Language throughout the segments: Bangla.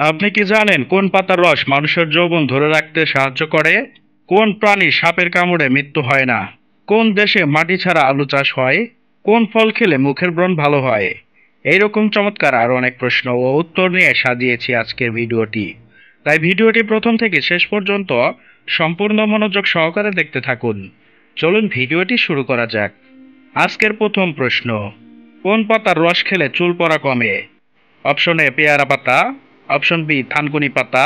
আপনি কি জানেন কোন পাতার রস মানুষের যৌবন ধরে রাখতে সাহায্য করে? কোন প্রাণী সাপের কামড়ে মৃত্যু হয় না? কোন দেশে মাটি ছাড়া আলু চাষ হয়? কোন ফল খেলে মুখের ব্রণ ভালো হয়? এইরকম চমৎকার আরো অনেক প্রশ্ন ও উত্তর নিয়ে সাজিয়েছি আজকের ভিডিওটি। তাই ভিডিওটি প্রথম থেকে শেষ পর্যন্ত সম্পূর্ণ মনোযোগ সহকারে দেখতে থাকুন। চলুন ভিডিওটি শুরু করা যাক। আজকের প্রথম প্রশ্ন, কোন পাতার রস খেলে চুল পড়া কমে? অপশন এ পেয়ারা পাতা, অপশন বি থানকুনি পাতা,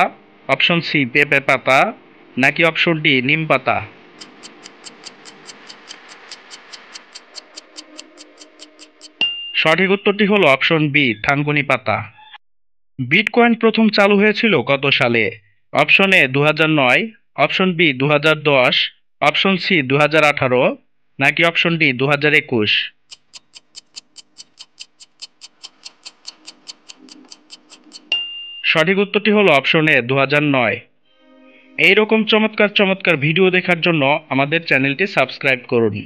অপশন সি পেঁপে পাতা, নাকি অপশন ডি নিম পাতা? সঠিক উত্তরটি হলো অপশন বি থানকুনি পাতা। বিটকয়েন প্রথম চালু হয়েছিল কত সালে? Option A 2009, option B 2010, option C 2018, নাকি অপশন ডি 2021? সঠিক উত্তরটি হলো অপশন এ 2009। এইরকম চমৎকার চমৎকার ভিডিও দেখার জন্য আমাদের চ্যানেলটি সাবস্ক্রাইব করুন।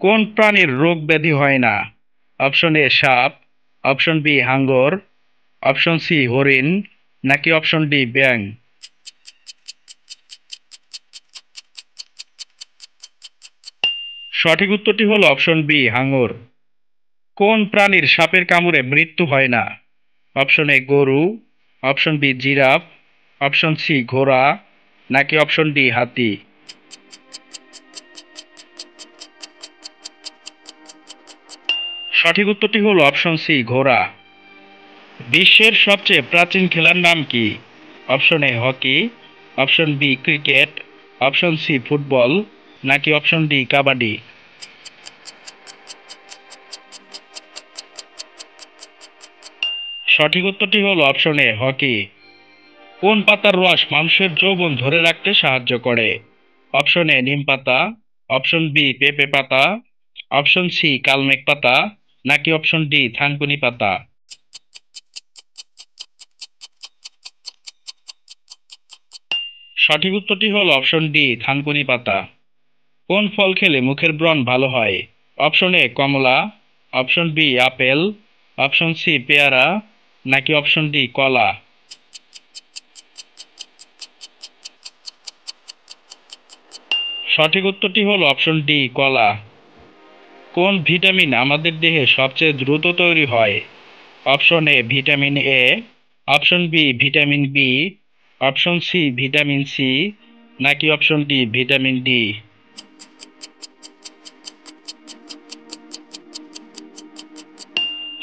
কোন প্রাণীর রোগ ব্যাধি হয় না? অপশন এ সাপ, অপশন বি হাঙ্গর, অপশন সি হরিণ, নাকি অপশন ডি ব্যাং? সঠিক উত্তরটি হলো অপশন বি হাঙ্গর। কোন প্রাণীর সাপের কামড়ে মৃত্যু হয় না? অপশন এ গরু, option B giraffe, option C ঘোড়া, নাকি অপশন ডি হাতি? সঠিক উত্তরটি হলো অপশন সি ঘোড়া। বিশ্বের সবচেয়ে প্রাচীন খেলার নাম কি? Option A hockey, option B cricket, option C football, নাকি অপশন ডি কাবাডি? সঠিক উত্তরটি হলো অপশন এ হকি। কোন পাতার রস মানুষের যৌবন ধরে রাখতে সাহায্য করে? অপশন এ নিম পাতা, অপশন বি পেঁপে পাতা, অপশন সি কালমেঘ পাতা, নাকি অপশন ডি থানকুনি পাতা? সঠিক উত্তরটি হলো অপশন ডি থানকুনি পাতা। কোন ফল খেলে মুখের ব্রণ ভালো হয়? অপশন এ কমলা, option B apple, option C পেয়ারা, নাকি অপশন ডি কলা? সঠিক উত্তরটি হলো অপশন ডি কলা। কোন ভিটামিন আমাদের দেহে সবচেয়ে দ্রুত তৈরি হয়? Option A vitamin A, option B vitamin B, option C vitamin C, নাকি অপশন ডি ভিটামিন ডি?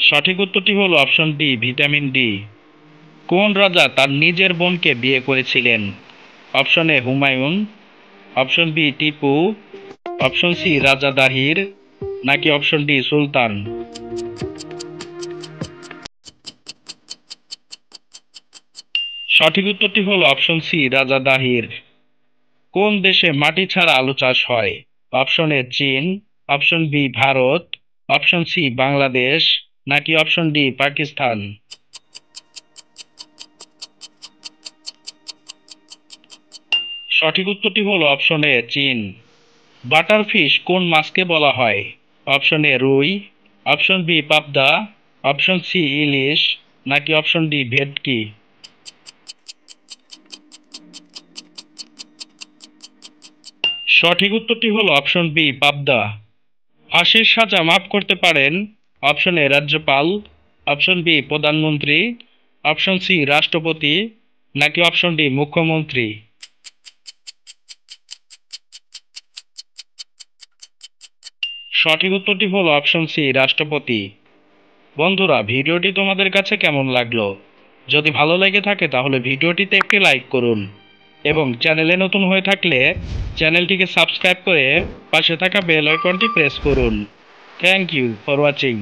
সঠিক উত্তরটি হলো অপশন ডি ভিটামিন ডি। কোন রাজা তার নিজের বোনকে বিয়ে করেছিলেন? Option A Humayun, option B Tipu, option C Raja Dahir, নাকি অপশন ডি সুলতান? সঠিক উত্তরটি হলো অপশন সি রাজা দাহির। কোন দেশে মাটি ছাড়া আলু চাষ হয়? Option A China, option B Bharat, option C Bangladesh, নাকি অপশন ডি পাকিস্তান? সঠিক উত্তরটি হলো অপশন এ চীন। বাটারফিশ কোন মাছকে বলা হয়? অপশন এ রুই, অপশন বি পাবদা, অপশন সি ইলিশ, নাকি অপশন ডি ভেটকি? সঠিক উত্তরটি হলো অপশন বি পাবদা। ফাঁসির সাজা মাফ করতে পারেন অপশন এ রাজ্যপাল, অপশন বি প্রধানমন্ত্রী, অপশন সি রাষ্ট্রপতি, নাকি অপশন ডি মুখ্যমন্ত্রী? সঠিক উত্তরটি হলো অপশন সি রাষ্ট্রপতি। বন্ধুরা, ভিডিওটি তোমাদের কাছে কেমন লাগলো? যদি ভালো লেগে থাকে তাহলে ভিডিওটিতে একটি লাইক করুন এবং চ্যানেলে নতুন হয়ে থাকলে চ্যানেলটিকে সাবস্ক্রাইব করে পাশে থাকা বেল আইকনটি প্রেস করুন। Thank you for watching.